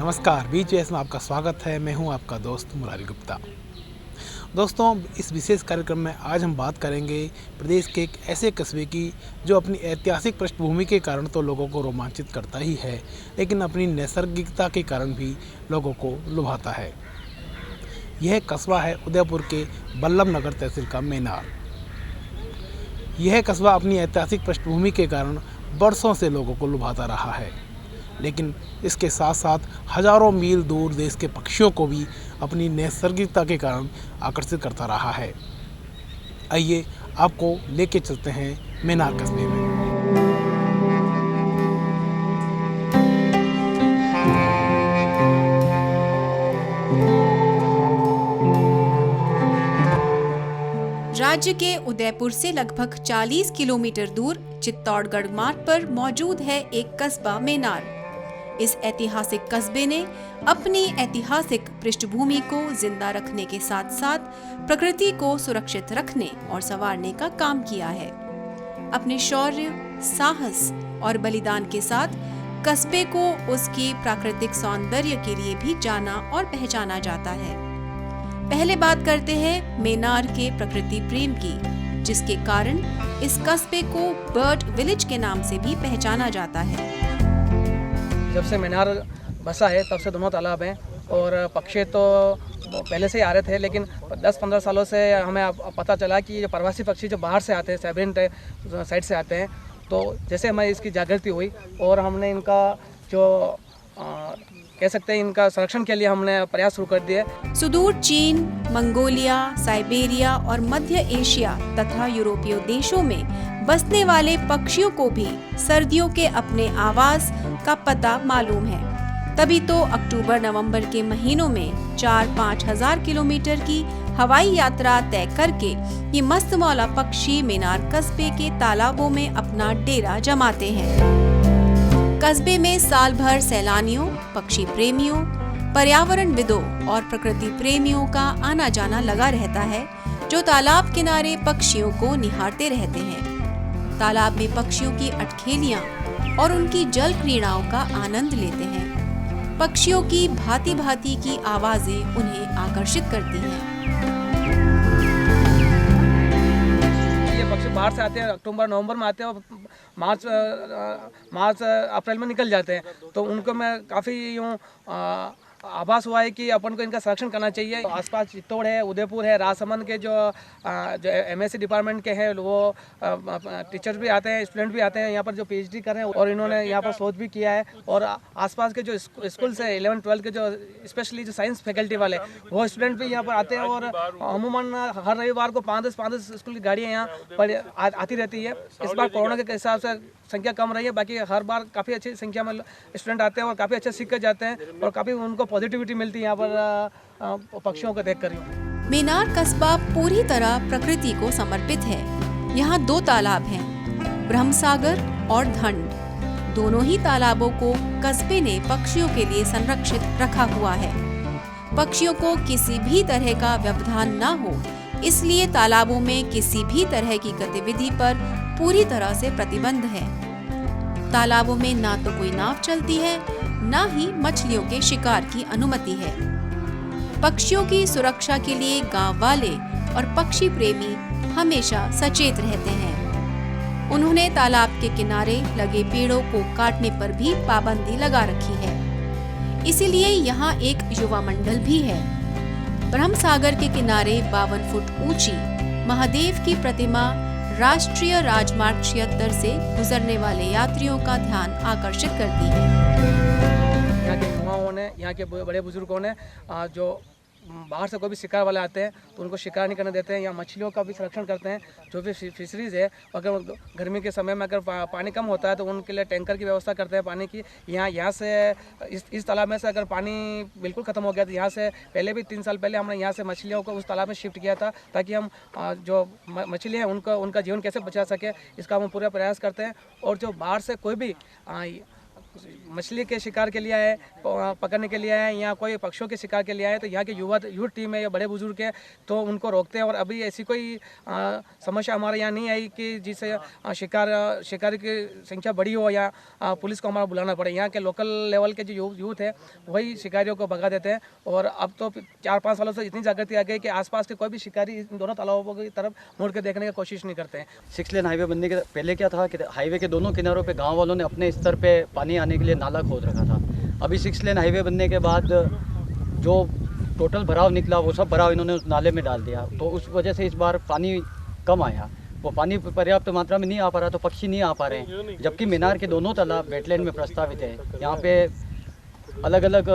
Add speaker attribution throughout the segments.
Speaker 1: नमस्कार, बीच में आपका स्वागत है। मैं हूं आपका दोस्त मुरारी गुप्ता। दोस्तों, इस विशेष कार्यक्रम में आज हम बात करेंगे प्रदेश के एक ऐसे कस्बे की जो अपनी ऐतिहासिक पृष्ठभूमि के कारण तो लोगों को रोमांचित करता ही है, लेकिन अपनी नैसर्गिकता के कारण भी लोगों को लुभाता है। यह कस्बा है उदयपुर के बल्लभ नगर तहसील का मेनार। यह कस्बा अपनी ऐतिहासिक पृष्ठभूमि के कारण बरसों से लोगों को लुभाता रहा है, लेकिन इसके साथ साथ हजारों मील दूर देश के पक्षियों को भी अपनी नैसर्गिकता के कारण आकर्षित करता रहा है। आइए आपको लेके चलते हैं मेनार कस्बे में।
Speaker 2: राज्य के उदयपुर से लगभग 40 किलोमीटर दूर चित्तौड़गढ़ मार्ग पर मौजूद है एक कस्बा मेनार। इस ऐतिहासिक कस्बे ने अपनी ऐतिहासिक पृष्ठभूमि को जिंदा रखने के साथ साथ प्रकृति को सुरक्षित रखने और संवारने का काम किया है। अपने शौर्य, साहस और बलिदान के साथ कस्बे को उसकी प्राकृतिक सौंदर्य के लिए भी जाना और पहचाना जाता है। पहले बात करते हैं मेनार के प्रकृति प्रेम की, जिसके कारण इस कस्बे को बर्ड विलेज के नाम से भी पहचाना जाता है।
Speaker 3: जब से मेनार बसा है तब से दोनों तालाब हैं और पक्षी तो पहले से ही आ रहे थे, लेकिन 10-15 सालों से हमें पता चला कि जो प्रवासी पक्षी जो बाहर से आते हैं, साइबेरियन साइड से आते हैं, तो जैसे हमें इसकी जागृति हुई और हमने इनका जो कह सकते हैं इनका संरक्षण के लिए हमने प्रयास शुरू कर दिए।
Speaker 2: सुदूर चीन, मंगोलिया, साइबेरिया और मध्य एशिया तथा यूरोपीय देशों में बसने वाले पक्षियों को भी सर्दियों के अपने आवास का पता मालूम है। तभी तो अक्टूबर-नवंबर के महीनों में 4-5 हजार किलोमीटर की हवाई यात्रा तय करके ये मस्त मौला पक्षी मेनार कस्बे के तालाबों में अपना डेरा जमाते हैं। कस्बे में साल भर सैलानियों, पक्षी प्रेमियों, पर्यावरणविदों और प्रकृति प्रेमियों का आना जाना लगा रहता है, जो तालाब किनारे पक्षियों को निहारते रहते हैं। तालाब में पक्षियों की अटखेलियां और उनकी जल क्रीड़ाओं का आनंद लेते हैं। पक्षियों की भांति भांति की आवाजें उन्हें आकर्षित करती हैं।
Speaker 3: ये पक्षी बाहर से आते हैं, अक्टूबर-नवंबर में आते हैं और मार्च अप्रैल में निकल जाते हैं, तो उनको मैं काफ़ी यूँ आभास हुआ है कि अपन को इनका संरक्षण करना चाहिए। आसपास चित्तौड़ है, उदयपुर है, राजसमंद के जो एमएससी डिपार्टमेंट के हैं वो टीचर्स भी आते हैं, स्टूडेंट भी आते हैं यहाँ पर जो पीएचडी कर रहे हैं, और इन्होंने यहाँ पर शोध भी किया है। और आसपास के जो स्कूल्स है 11-12 के जो स्पेशली जो साइंस फैकल्टी वाले वो स्टूडेंट भी यहाँ पर आते हैं, और अमूमन हर रविवार को 5-10 स्कूल की गाड़ियाँ यहाँ पर आती रहती है। इस बार कोरोना के हिसाब से संख्या कम रही है, बाकी हर बार काफ़ी अच्छी संख्या में स्टूडेंट आते हैं और काफ़ी अच्छा सीख कर जाते हैं और काफ़ी उनको पॉजिटिविटी मिलती है यहाँ पर पक्षियों को देख कर।
Speaker 2: मेनार कस्बा पूरी तरह प्रकृति को समर्पित है। यहाँ 2 तालाब हैं, ब्रह्मसागर और धंड। दोनों ही तालाबों को कस्बे ने पक्षियों के लिए संरक्षित रखा हुआ है। पक्षियों को किसी भी तरह का व्यवधान न हो, इसलिए तालाबों में किसी भी तरह की गतिविधि पर पूरी तरह से प्रतिबंध है। तालाबों में ना तो कोई नाव चलती है, ना ही मछलियों के शिकार की अनुमति है। पक्षियों की सुरक्षा के लिए गांव वाले और पक्षी प्रेमी हमेशा सचेत रहते हैं। उन्होंने तालाब के किनारे लगे पेड़ों को काटने पर भी पाबंदी लगा रखी है। इसीलिए यहाँ एक युवा मंडल भी है। ब्रह्मसागर के किनारे 52 फुट ऊंची महादेव की प्रतिमा राष्ट्रीय राजमार्ग 76 से गुजरने वाले यात्रियों का ध्यान आकर्षित करती है।
Speaker 3: यहाँ के युवाओं ने, यहाँ के बड़े बुजुर्गों ने जो बाहर से कोई भी शिकार वाले आते हैं तो उनको शिकार नहीं करने देते हैं। यहाँ मछलियों का भी संरक्षण करते हैं। जो भी फिशरीज है, अगर गर्मी के समय में अगर पानी कम होता है तो उनके लिए टैंकर की व्यवस्था करते हैं पानी की। यहाँ से इस तालाब में से अगर पानी बिल्कुल ख़त्म हो गया तो यहाँ से पहले भी 3 साल पहले हमने यहाँ से मछलियों को उस तालाब में शिफ्ट किया था, ताकि हम जो मछली हैं उनका जीवन कैसे बचा सके, इसका हम पूरा प्रयास करते हैं। और जो बाहर से कोई भी मछली के शिकार के लिए आए, पकड़ने के लिए आए या कोई पक्षियों के शिकार के लिए आए, तो यहाँ के यूथ टीम है या बड़े बुजुर्ग हैं तो उनको रोकते हैं। और अभी ऐसी कोई समस्या हमारे यहाँ नहीं आई कि जिससे शिकारी की संख्या बड़ी हो या पुलिस को हमारा बुलाना पड़े। यहाँ के लोकल लेवल के जो यूथ है वही शिकारियों को भगा देते हैं। और अब तो 4-5 सालों से इतनी जागृति आ गई कि आसपास के कोई भी शिकारी इन दोनों तालाबों की तरफ मुड़ के देखने की कोशिश नहीं करते हैं।
Speaker 4: 6 लेन हाईवे बनने के पहले क्या था कि हाईवे के दोनों किनारों पे गांव वालों ने अपने स्तर पे पानी आने के लिए नाला खोद रखा था। अभी 6 लेन हाईवे बनने के बाद जो टोटल भराव निकला वो सब भराव इन्होंने उस नाले में डाल दिया, तो उस वजह से इस बार पानी कम आया। वो पानी पर्याप्त मात्रा में नहीं आ पा रहा, तो पक्षी नहीं आ पा रहे हैं। जबकि मीनार के दोनों तालाब वेटलैंड में प्रस्तावित है। यहाँ पे अलग अलग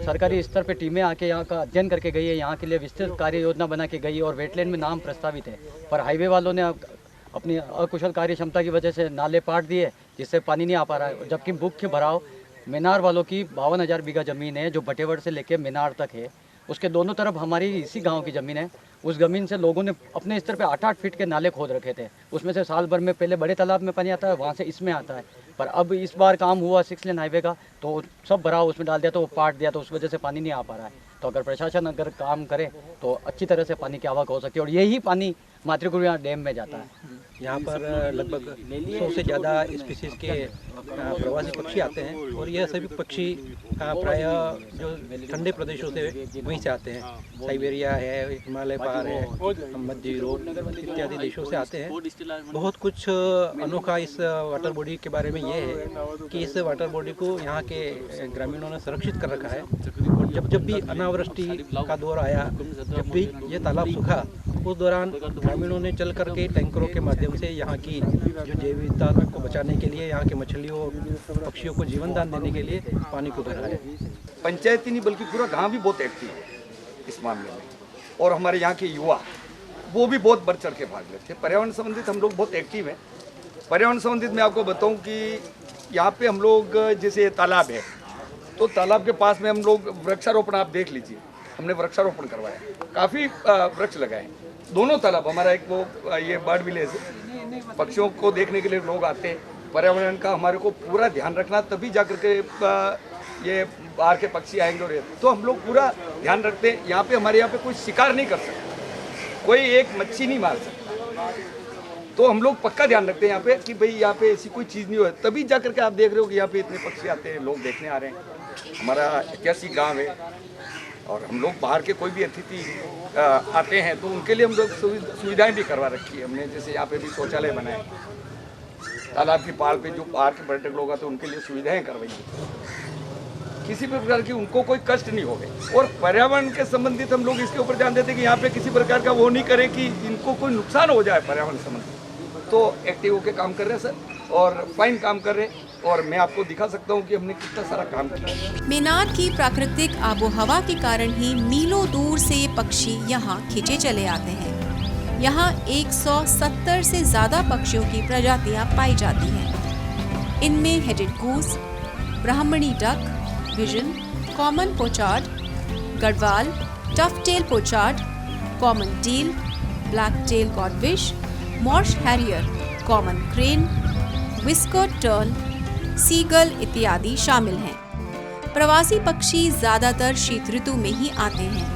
Speaker 4: सरकारी स्तर पे टीमें आके यहाँ का अध्ययन करके गई है, यहाँ के लिए विस्तृत कार्य योजना बना के गई और वेटलैंड में नाम प्रस्तावित है। पर हाईवे वालों ने अपनी अकुशल कार्य क्षमता की वजह से नाले पाट दिए, जिससे पानी नहीं आ पा रहा है। जबकि मुख्य भराव मीनार वालों की 52,000 बीघा ज़मीन है जो बटेवड़ से लेके मीनार तक है। उसके दोनों तरफ हमारी इसी गांव की ज़मीन है। उस ज़मीन से लोगों ने अपने स्तर पे 8-8 फीट के नाले खोद रखे थे। उसमें से साल भर में पहले बड़े तालाब में पानी आता है, वहाँ से इसमें आता है। पर अब इस बार काम हुआ 6 लेन हाईवे का, तो सब भराव उसमें डाल दिया, तो वो पाट दिया, तो उस वजह से पानी नहीं आ पा रहा है। तो अगर प्रशासन अगर काम करे तो अच्छी तरह से पानी की आवक हो सकती है। और यही पानी मातृगुड़िया डैम में जाता है।
Speaker 5: यहाँ पर लगभग 100 से ज़्यादा स्पीसीज़ के प्रवासी पक्षी आते हैं और यह सभी पक्षी प्रायः जो ठंडे प्रदेशों से वहीं से आते हैं। साइबेरिया है, हिमालय पार है, मध्य यूरोप इत्यादि देशों से आते हैं। बहुत कुछ अनोखा इस वाटर बॉडी के बारे में ये है कि इस वाटर बॉडी को यहाँ के ग्रामीणों ने संरक्षित कर रखा है। और जब भी अनावृष्टि का दौर आया, जब भी ये तालाब सूखा, उस दौरान ग्रामीणों ने चल करके टैंकरों के माध्यम से यहाँ की जो जैव विविधता को बचाने के लिए, यहाँ के मछलियों और पक्षियों को जीवन दान देने के लिए पानी को भरा है।
Speaker 6: पंचायत ही नहीं बल्कि पूरा गांव भी बहुत एक्टिव है इस मामले में। और हमारे यहाँ के युवा वो भी बहुत बढ़ चढ़ के भाग लेते हैं। पर्यावरण संबंधित हम लोग बहुत एक्टिव हैं। पर्यावरण संबंधित मैं आपको बताऊँ कि यहाँ पे हम लोग जैसे तालाब है, तो तालाब के पास में हम लोग वृक्षारोपण, आप देख लीजिए, हमने वृक्षारोपण करवाया, काफ़ी वृक्ष लगाए दोनों तालाब। हमारा एक वो ये बर्ड विलेज है, पक्षियों को देखने के लिए लोग आते हैं। पर्यावरण का हमारे को पूरा ध्यान रखना, तभी जाकर के ये बाहर के पक्षी आएंगे। और तो हम लोग पूरा ध्यान रखते हैं। यहाँ पे हमारे यहाँ पे कोई शिकार नहीं कर सकता, कोई एक मच्छी नहीं मार सकता। तो हम लोग पक्का ध्यान रखते हैं यहाँ पे कि भाई यहाँ पे ऐसी कोई चीज़ नहीं हो, तभी जाकर के आप देख रहे हो कि यहाँ पे इतने पक्षी आते हैं, लोग देखने आ रहे हैं। हमारा ऐतिहासिक गाँव है और हम लोग बाहर के कोई भी अतिथि आते हैं तो उनके लिए हम लोग सुविधाएं भी करवा रखी है हमने। जैसे यहाँ पे भी शौचालय बनाए, तालाब की पाल पे जो बाहर के पर्यटक लोग आते हैं उनके लिए सुविधाएं करवाई है। किसी भी प्रकार की उनको कोई कष्ट नहीं हो गए। और पर्यावरण के संबंधित हम लोग इसके ऊपर ध्यान देते हैं कि यहाँ पे किसी प्रकार का वो नहीं करे कि इनको कोई नुकसान हो जाए पर्यावरण संबंधित। तो एक्टिव होकर काम कर रहे हैं सर, और फाइन काम कर रहे हैं। और मैं आपको दिखा सकता हूँ कि हमने कितना सारा काम किया।
Speaker 2: मीनार की प्राकृतिक आबोहवा के कारण ही मीलों दूर से ये पक्षी यहाँ खींचे चले आते हैं। यहाँ 170 से ज्यादा पक्षियों की प्रजातियाँ पाई जाती हैं। इनमें headed goose, Brahminy duck, wigeon, common pochard, gadwall, tuft tail pochard, common teal, black tail godwit, marsh harrier, common crane, whiskered tern, seagull इत्यादि शामिल हैं। प्रवासी पक्षी ज्यादातर शीत ऋतु में ही आते हैं।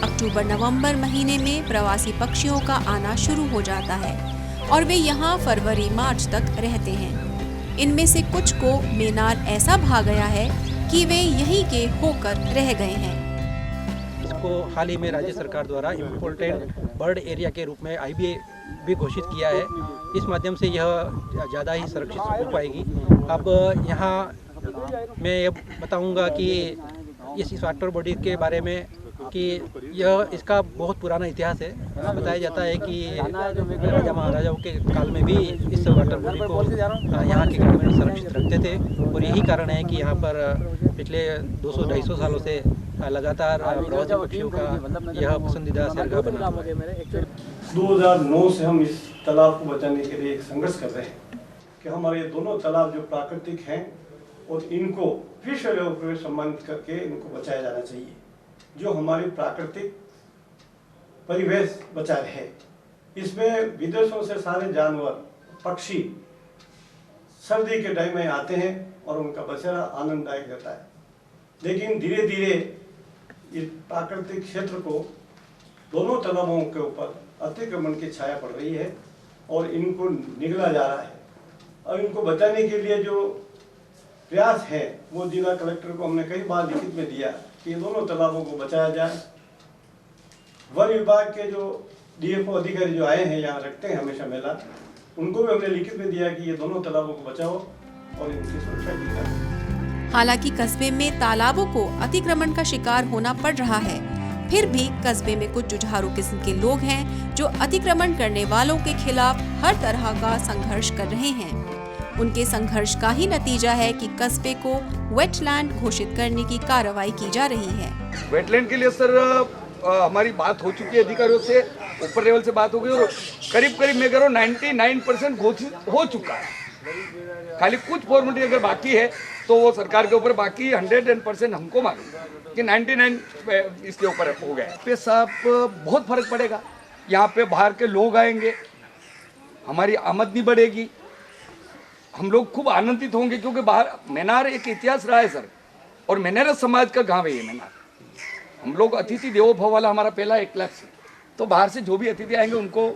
Speaker 2: अक्टूबर-नवंबर महीने में प्रवासी पक्षियों का आना शुरू हो जाता है और वे यहाँ फरवरी-मार्च तक रहते हैं। इनमें से कुछ को मीनार ऐसा भा गया है कि वे यहीं के होकर रह गए हैं।
Speaker 5: इसको हाल ही में राज्य सरकार द्वारा इम्पोर्टेंट बर्ड एरिया के रूप में IBA भी घोषित किया है। इस माध्यम से यह ज़्यादा ही सुरक्षित हो पाएगी। अब यहाँ मैं ये बताऊँगा कि इस वाटर बॉडी के बारे में कि यह इसका बहुत पुराना इतिहास है। बताया जाता है कि राजा महाराजाओं के काल में भी इस वाटर बॉडी को यहाँ के ग्रामीण संरक्षित रखते थे। और यही कारण है कि यहाँ पर पिछले 200-250 सालों से लगातार प्रवासी पक्षियों का यह पसंदीदा सरगा बना हुआ है।
Speaker 7: 2009 से हम इस तालाब को बचाने के लिए एक संघर्ष कर रहे हैं कि हमारे ये दोनों तालाब जो प्राकृतिक हैं और इनको विश्व लेवल पर सम्मानित करके इनको बचाया जाना चाहिए, जो हमारी प्राकृतिक परिवेश बचा रहे। इसमें विदेशों से सारे जानवर, पक्षी सर्दी के टाइम में आते हैं और उनका बसेरा आनंददायक रहता है। लेकिन धीरे धीरे इस प्राकृतिक क्षेत्र को दोनों तालाबों के ऊपर अतिक्रमण की छाया पड़ रही है और इनको निगला जा रहा है। अब इनको बचाने के लिए जो प्रयास है वो जिला कलेक्टर को हमने कई बार लिखित में दिया कि ये दोनों तालाबों को बचाया जाए। वन विभाग के जो डीएफओ अधिकारी जो आए हैं यहाँ रखते हैं हमेशा मेला, उनको भी हमने लिखित में दिया कि ये दोनों तालाबों को बचाओ और इनकी सुरक्षा की जाए।
Speaker 2: हालांकि कस्बे में तालाबों को अतिक्रमण का शिकार होना पड़ रहा है, फिर भी कस्बे में कुछ जुझारू किस्म के लोग हैं जो अतिक्रमण करने वालों के खिलाफ हर तरह का संघर्ष कर रहे हैं। उनके संघर्ष का ही नतीजा है कि कस्बे को वेटलैंड घोषित करने की कार्रवाई की जा रही है।
Speaker 6: वेटलैंड के लिए सर हमारी बात हो चुकी है अधिकारियों से, ऊपर लेवल से बात हो गई और करीब करीब मैं कह रहा हूँ 99% घोषित हो चुका है। खाली कुछ फॉर्मेलिटी अगर बाकी है तो वो सरकार के ऊपर, बाकी 100% हमको मालूम कि 99 इसके ऊपर हो गया है। पे साहब बहुत फर्क पड़ेगा, यहाँ पे बाहर के लोग आएंगे, हमारी आमदनी बढ़ेगी, हम लोग खूब आनंदित होंगे क्योंकि बाहर मैनार एक इतिहास रहा है सर, और मैनार समाज का गाँव है ये मैनार। हम लोग अतिथि देवो भव वाला हमारा पहला एक लक्ष्य, तो बाहर से जो भी अतिथि आएंगे उनको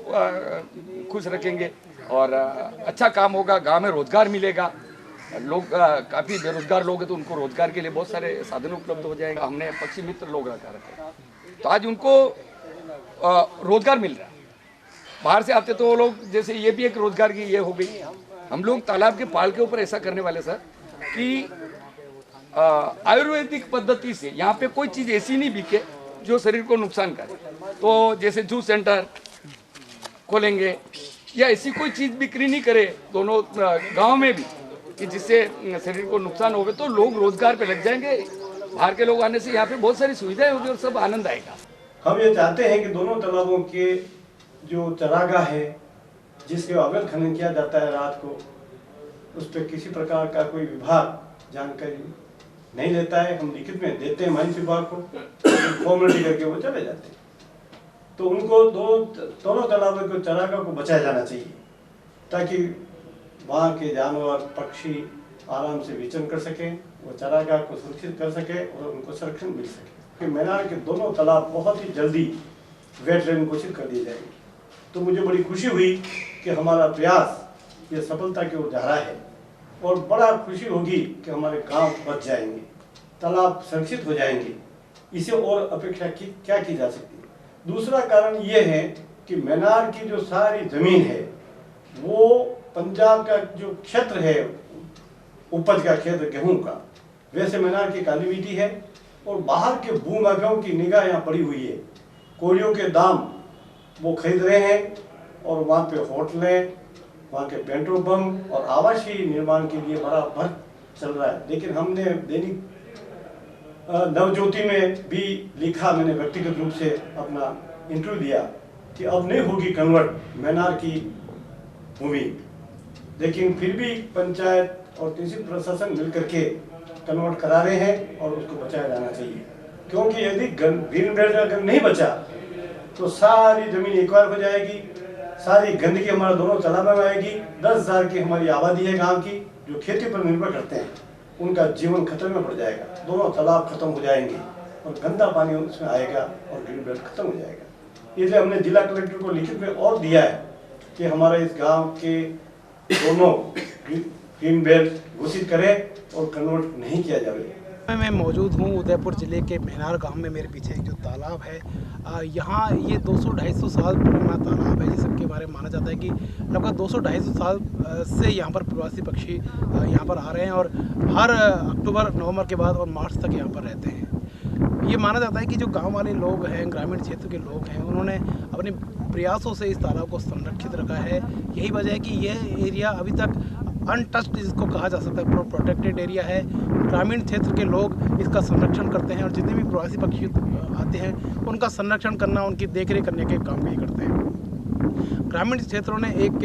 Speaker 6: खुश रखेंगे और अच्छा काम होगा, गांव में रोजगार मिलेगा। लोग काफ़ी बेरोजगार लोग हैं तो उनको रोजगार के लिए बहुत सारे साधन उपलब्ध हो जाएंगे। हमने पक्षी मित्र लोग रखा रखे तो आज उनको रोजगार मिल रहा है। बाहर से आते तो वो लोग, जैसे ये भी एक रोजगार की ये हो गई। हम लोग तालाब के पाल के ऊपर ऐसा करने वाले सर कि आयुर्वेदिक पद्धति से यहाँ पे कोई चीज़ ऐसी नहीं बिके जो शरीर को नुकसान करे। तो जैसे जूस सेंटर खोलेंगे या ऐसी कोई चीज़ बिक्री नहीं करे दोनों गांव में भी कि जिससे शरीर को नुकसान होवे, तो लोग रोजगार पे लग जाएंगे। बाहर के लोग आने से यहाँ पे बहुत सारी सुविधाएं होगी और सब आनंद आएगा।
Speaker 7: हम ये चाहते हैं कि दोनों तालाबों के जो चरागाह है जिसके अवैध खनन किया जाता है रात को, उस पर किसी प्रकार का कोई विभाग जानकारी नहीं लेता है। हम लिखित में देते हैं माइंस विभाग को, फॉर्मेलिटी करके वो चले जाते हैं। तो उनको दोनों तालाबों के चरागाह को बचाया जाना चाहिए ताकि वहाँ के जानवर पक्षी आराम से विचरण कर सकें, वो चरागाह को सुरक्षित कर सके और उनको संरक्षण मिल सके। कि मैनार के दोनों तालाब बहुत ही जल्दी वेटलैंड घोषित कर दिए जाएंगे। तो मुझे बड़ी खुशी हुई कि हमारा प्रयास ये सफलता की ओर जा रहा है और बड़ा खुशी होगी कि हमारे गांव बच जाएंगे, तालाब संरक्षित हो जाएंगे। इसे और अपेक्षा क्या की जा सकती है। दूसरा कारण ये है कि मैनार की जो सारी जमीन है वो पंजाब का जो क्षेत्र है, उपज का क्षेत्र गेहूं का, वैसे मैनार की काली मिट्टी है और बाहर के भूमाफियाओं की निगाह यहाँ पड़ी हुई है। कोरियों के दाम वो खरीद रहे हैं और वहाँ पे होटलें, वहाँ के पेट्रोल पंप और आवासीय निर्माण के लिए बड़ा भर चल रहा है। लेकिन हमने दैनिक नवज्योति में भी लिखा, मैंने व्यक्तिगत रूप से अपना इंटरव्यू दिया कि अब नहीं होगी कन्वर्ट मैनार की भूमि। लेकिन फिर भी पंचायत और तहसील प्रशासन मिलकर के कन्वर्ट करा रहे हैं और उसको बचाया जाना चाहिए, क्योंकि यदि ग्रीन बेल्ट अगर नहीं बचा तो सारी जमीन एक्वायर हो जाएगी, सारी गंदगी हमारा दोनों तालाबों में आएगी। 10,000 की हमारी आबादी है गांव की जो खेती पर निर्भर करते हैं, उनका जीवन खतरे में पड़ जाएगा। दोनों तालाब खत्म हो जाएंगे और गंदा पानी उसमें आएगा और ग्रीन बेल्ट खत्म हो जाएगा। इसलिए हमने जिला कलेक्टर को लिखित में और दिया है कि हमारा इस गांव के दोनों ग्रीन बेल्ट घोषित करें और कन्वर्ट नहीं किया जाए।
Speaker 1: मैं मौजूद हूँ उदयपुर ज़िले के मैनार गांव में। मेरे पीछे एक जो तालाब है, यहाँ ये 200-250 साल पुराना तालाब है, जिसके बारे में माना जाता है कि लगभग 200-250 साल से यहाँ पर प्रवासी पक्षी यहाँ पर आ रहे हैं और हर अक्टूबर नवंबर के बाद और मार्च तक यहाँ पर रहते हैं। ये माना जाता है कि जो गांव वाले लोग हैं, ग्रामीण क्षेत्र के लोग हैं, उन्होंने अपने प्रयासों से इस तालाब को संरक्षित रखा है। यही वजह है कि यह एरिया अभी तक अनटच्ड जिसको कहा जा सकता है, प्रोटेक्टेड एरिया है। ग्रामीण क्षेत्र के लोग इसका संरक्षण करते हैं और जितने भी प्रवासी पक्षी आते हैं उनका संरक्षण करना, उनकी देखरेख करने के काम भी करते हैं। ग्रामीण क्षेत्रों ने एक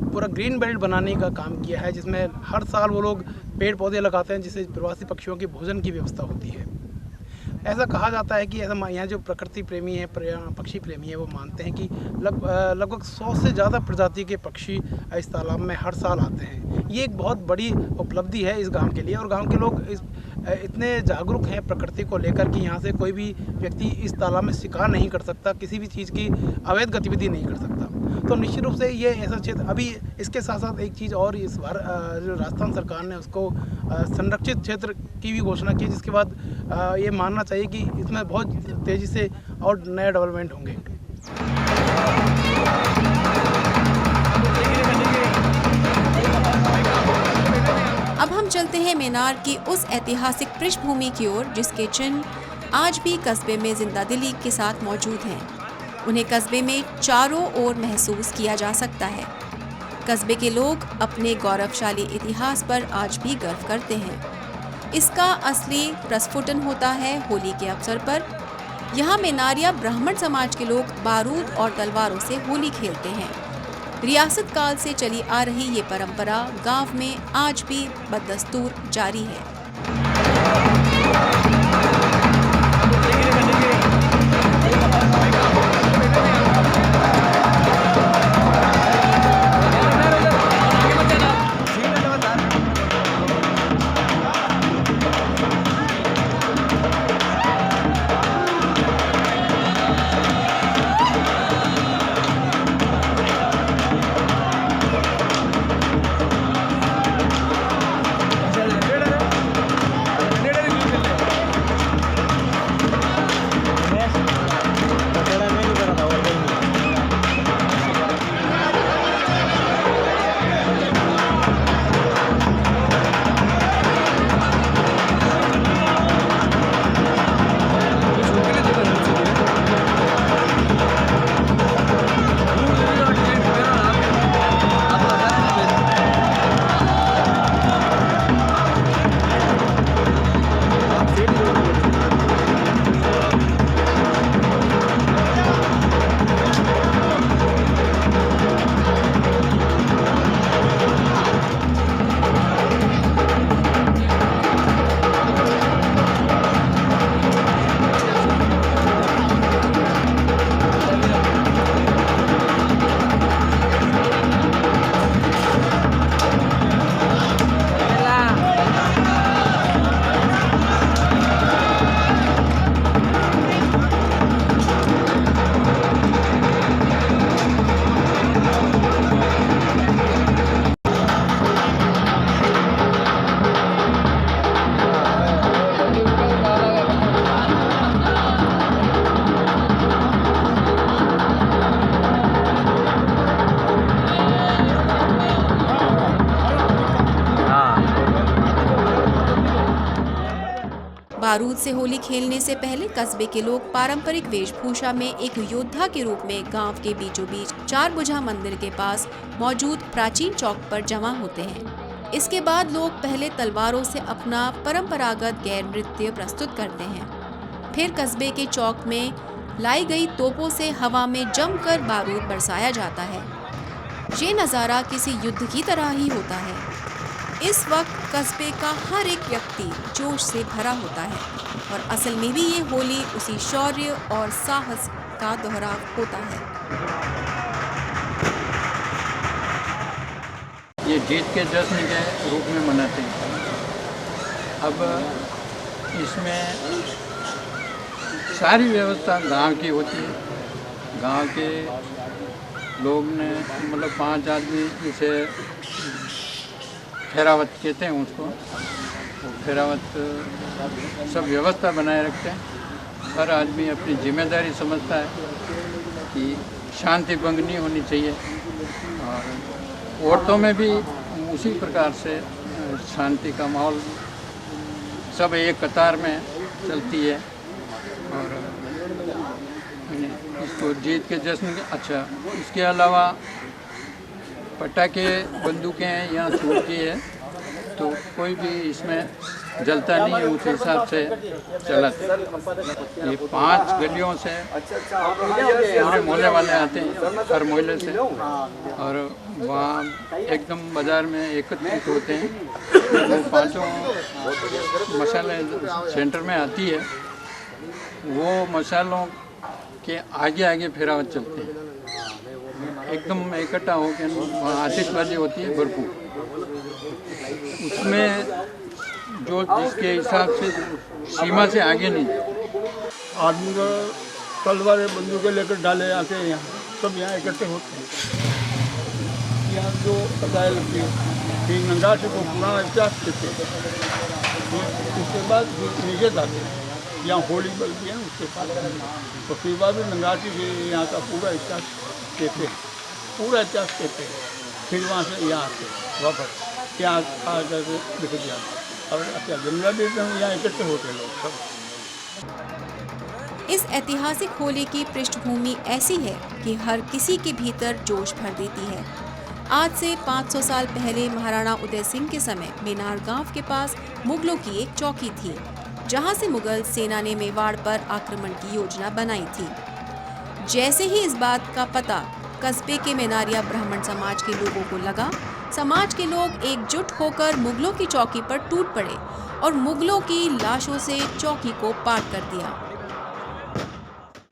Speaker 1: पूरा ग्रीन बेल्ट बनाने का काम किया है, जिसमें हर साल वो लोग पेड़ पौधे लगाते हैं जिससे प्रवासी पक्षियों के भोजन की व्यवस्था होती है। ऐसा कहा जाता है कि ऐसा यहाँ जो प्रकृति प्रेमी है, पक्षी प्रेमी है, वो मानते हैं कि लगभग 100 से ज़्यादा प्रजाति के पक्षी इस तालाब में हर साल आते हैं। ये एक बहुत बड़ी उपलब्धि है इस गांव के लिए, और गांव के लोग इतने जागरूक हैं प्रकृति को लेकर कि यहाँ से कोई भी व्यक्ति इस तालाब में शिकार नहीं कर सकता, किसी भी चीज़ की अवैध गतिविधि नहीं कर सकता। तो निश्चित रूप से ये ऐसा क्षेत्र, अभी इसके साथ साथ एक चीज़ और इस बार जो राजस्थान सरकार ने उसको संरक्षित क्षेत्र की भी घोषणा की, जिसके बाद ये मानना चाहिए कि इसमें बहुत तेज़ी से और नए डेवलपमेंट होंगे।
Speaker 2: अब हम चलते हैं मेनार की उस ऐतिहासिक पृष्ठभूमि की ओर जिसके चिन्ह आज भी कस्बे में जिंदादिली के साथ मौजूद हैं। उन्हें कस्बे में चारों ओर महसूस किया जा सकता है। कस्बे के लोग अपने गौरवशाली इतिहास पर आज भी गर्व करते हैं। इसका असली प्रस्फुटन होता है होली के अवसर पर। यहाँ मेनारिया ब्राह्मण समाज के लोग बारूद और तलवारों से होली खेलते हैं। रियासत काल से चली आ रही ये परंपरा गांव में आज भी बदस्तूर जारी है। बारूद से होली खेलने से पहले कस्बे के लोग पारंपरिक वेशभूषा में एक योद्धा के रूप में गांव के बीचों बीच चार बुझा मंदिर के पास मौजूद प्राचीन चौक पर जमा होते हैं। इसके बाद लोग पहले तलवारों से अपना परंपरागत गैर नृत्य प्रस्तुत करते हैं। फिर कस्बे के चौक में लाई गई तोपों से हवा में जमकर बारूद बरसाया जाता है। ये नज़ारा किसी युद्ध की तरह ही होता है। इस वक्त कस्बे का हर एक व्यक्ति जोश से भरा होता है और असल में भी ये होली उसी शौर्य और साहस का दोहराव होता है।
Speaker 8: ये जीत के जश्न के रूप में मनाते हैं। अब इसमें सारी व्यवस्था गांव की होती है। गांव के लोग ने मतलब 5 आदमी इसे फेरावत कहते हैं उसको, वो फेरावत सब व्यवस्था बनाए रखते हैं। हर आदमी अपनी जिम्मेदारी समझता है कि शांति भंग नहीं होनी चाहिए, और औरतों में भी उसी प्रकार से शांति का माहौल, सब एक कतार में चलती है। और इसको जीत के जश्न के अच्छा, इसके अलावा पटाखे बंदूकें यहाँ छूटती है तो कोई भी इसमें जलता नहीं है, उस हिसाब से चलाते। ये 5 गलियों से पूरे मोहल्ले वाले आते हैं, हर मोहल्ले से, और वहाँ एकदम बाज़ार में एकत्रित होते हैं। वो 5 मसाले सेंटर में आती है वो मसालों के आगे आगे फेरावत चलते हैं, एकदम इकट्ठा होकर आतिशबाजी होती है भरपूर। उसमें जो जिसके हिसाब से सीमा से आगे नहीं,
Speaker 9: आदमी को तलवारें बंदूकें लेकर डाले आते हैं, यहाँ सब यहाँ इकट्ठे होते हैं। यहाँ जो बताया लगती है कि नंगाशी को पुराना इतिहास देते हैं, उसके बाद निषेध आते हैं, यहाँ होली बलती है ना उसके बाद, तो फिर बाद में नंगाशी के यहाँ का पूरा इतिहास देते हैं, पूरा इतिहास देते हैं। फिर वहाँ से यहाँ आते हैं वापस, यहाँ आ करके दिख जाते और अच्छा जमुना देते हैं, यहाँ इकट्ठे होते हैं लोग सब।
Speaker 2: इस ऐतिहासिक होली की पृष्ठभूमि ऐसी है कि हर किसी के भीतर जोश भर देती है। आज से 500 साल पहले महाराणा उदय सिंह के समय मेनार गांव के पास मुगलों की एक चौकी थी, जहां से मुगल सेना ने मेवाड़ पर आक्रमण की योजना बनाई थी। जैसे ही इस बात का पता कस्बे के मेनारिया ब्राह्मण समाज के लोगों को लगा, समाज के लोग एकजुट होकर मुगलों की चौकी पर टूट पड़े और मुगलों की लाशों से चौकी को पाट कर दिया।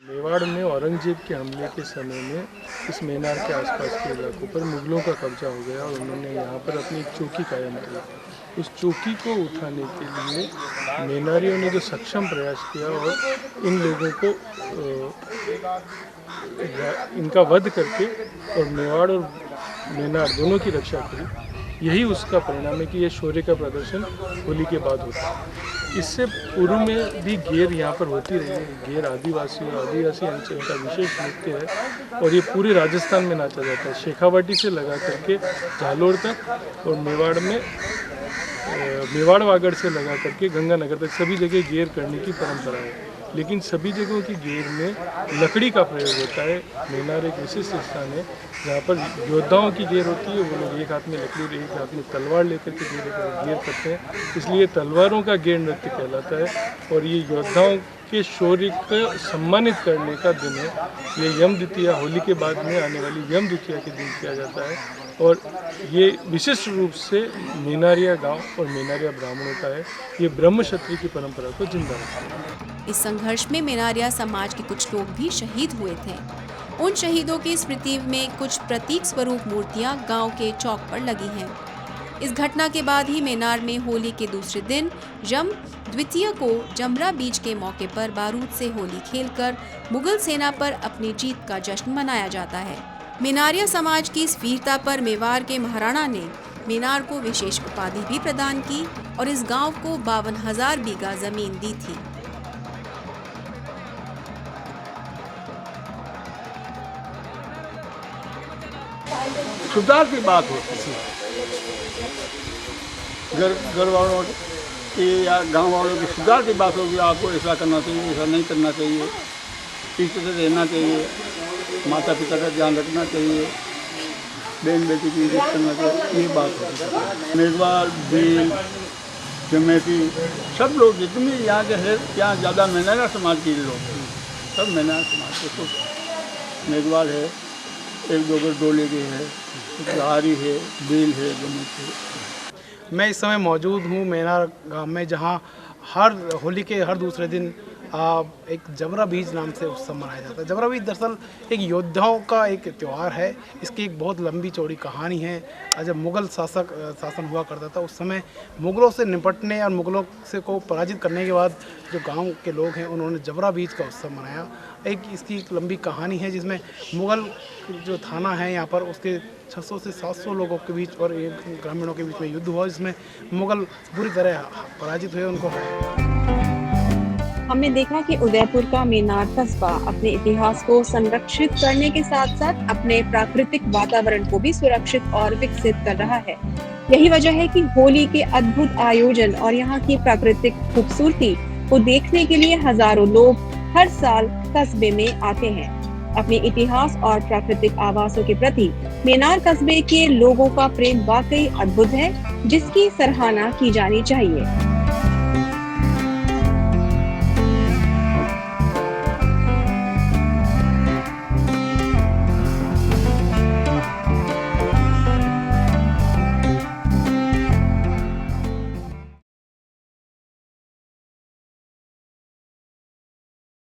Speaker 10: मेवाड़ में औरंगजेब के हमले के समय में इस मेनार के आसपास के इलाकों पर मुगलों का कब्जा हो गया और उन्होंने यहाँ पर अपनी एक चौकी कायम की। उस चौकी को उठाने के लिए मेनारियों ने जो सक्षम प्रयास किया और इन लोगों को इनका वध करके और मेवाड़ और मेनार दोनों की रक्षा करी। यही उसका परिणाम है कि ये शौर्य का प्रदर्शन होली के बाद होता है। इससे पूर्व में भी गेर यहाँ पर होती रही है। गेर आदिवासी अंचल का विशेष नृत्य है और ये पूरे राजस्थान में नाचा जाता है, शेखावाटी से लगा करके जालोर तक और मेवाड़ में मेवाड़ वागड़ से लगा करके गंगानगर तक सभी जगह गेर करने की परंपरा है। लेकिन सभी जगहों की गेर में लकड़ी का प्रयोग होता है। मेनार एक विशिष्ट स्थान है जहाँ पर योद्धाओं की गेर होती है, वो लोग एक हाथ में लकड़ी और एक हाथ में तलवार लेकर के गेर करते हैं, इसलिए तलवारों का गेर नृत्य कहलाता है। और ये योद्धाओं के शौर्य को सम्मानित करने का दिन है। ये यम द्वितीया, होली के बाद में आने वाली यम द्वितीया के दिन किया जाता है और ये विशिष्ट रूप से मेनारिया गांव और मेनारिया ब्राह्मणों का है। ये ब्रह्म क्षत्रिय की परंपरा को जिंदा रखता है।
Speaker 2: इस संघर्ष में मेनारिया समाज के कुछ लोग भी शहीद हुए थे। उन शहीदों की स्मृति में कुछ प्रतीक स्वरूप मूर्तियां गांव के चौक पर लगी हैं। इस घटना के बाद ही मेनार में होली के दूसरे दिन यम द्वितीया को जमरा बीज के मौके पर बारूद से होली खेलकर मुगल सेना पर अपनी जीत का जश्न मनाया जाता है। मेनारिया समाज की इस वीरता पर मेवाड़ के महाराणा ने मेनार को विशेष उपाधि भी प्रदान की और इस गांव को 52,000 बीघा जमीन दी थी।
Speaker 9: सुधार की बात होती है, घर वालों की या गांव वालों की सुधार की बात होगी। आपको ऐसा करना चाहिए, ऐसा नहीं करना चाहिए, इस तरह रहना चाहिए, माता पिता का ध्यान रखना चाहिए, बहन बेटी की इज्जत करना चाहिए, ये बात होती है। मेघवाल, भील, जमेती सब लोग जितने यहाँ के हैं, यहाँ ज़्यादा मेनारा समाज के लोग सब मेनारा समाज के, तो मेघवाल है, एक दो डोले के है, हारी है, भील है, जमेती है।
Speaker 1: मैं इस समय मौजूद हूँ मेनार गांव में, जहां हर होली के हर दूसरे दिन एक जमरा बीज नाम से उत्सव मनाया जाता है। जमरा बीज दरअसल एक योद्धाओं का एक त्यौहार है। इसकी एक बहुत लंबी चौड़ी कहानी है। जब मुगल शासन हुआ करता था, उस समय मुगलों से निपटने और मुगलों से को पराजित करने के बाद जो गांव के लोग हैं उन्होंने जमरा बीज का उत्सव मनाया। इसकी एक लंबी कहानी है जिसमें मुगल जो थाना है यहाँ पर, उसके 600 से 700 लोगों के बीच और ग्रामीणों के बीच में युद्ध हुआ, जिसमें मुगल बुरी तरह पराजित हुए। उनको
Speaker 11: हमने देखा कि उदयपुर का मेनार कस्बा अपने इतिहास को संरक्षित करने के साथ साथ अपने प्राकृतिक वातावरण को भी सुरक्षित और विकसित कर रहा है। यही वजह है कि होली के अद्भुत आयोजन और यहाँ की प्राकृतिक खूबसूरती को देखने के लिए हजारों लोग हर साल कस्बे में आते हैं। अपने इतिहास और प्राकृतिक आवासों के प्रति मेनार कस्बे के लोगों का प्रेम वाकई अद्भुत है, जिसकी सराहना की जानी चाहिए।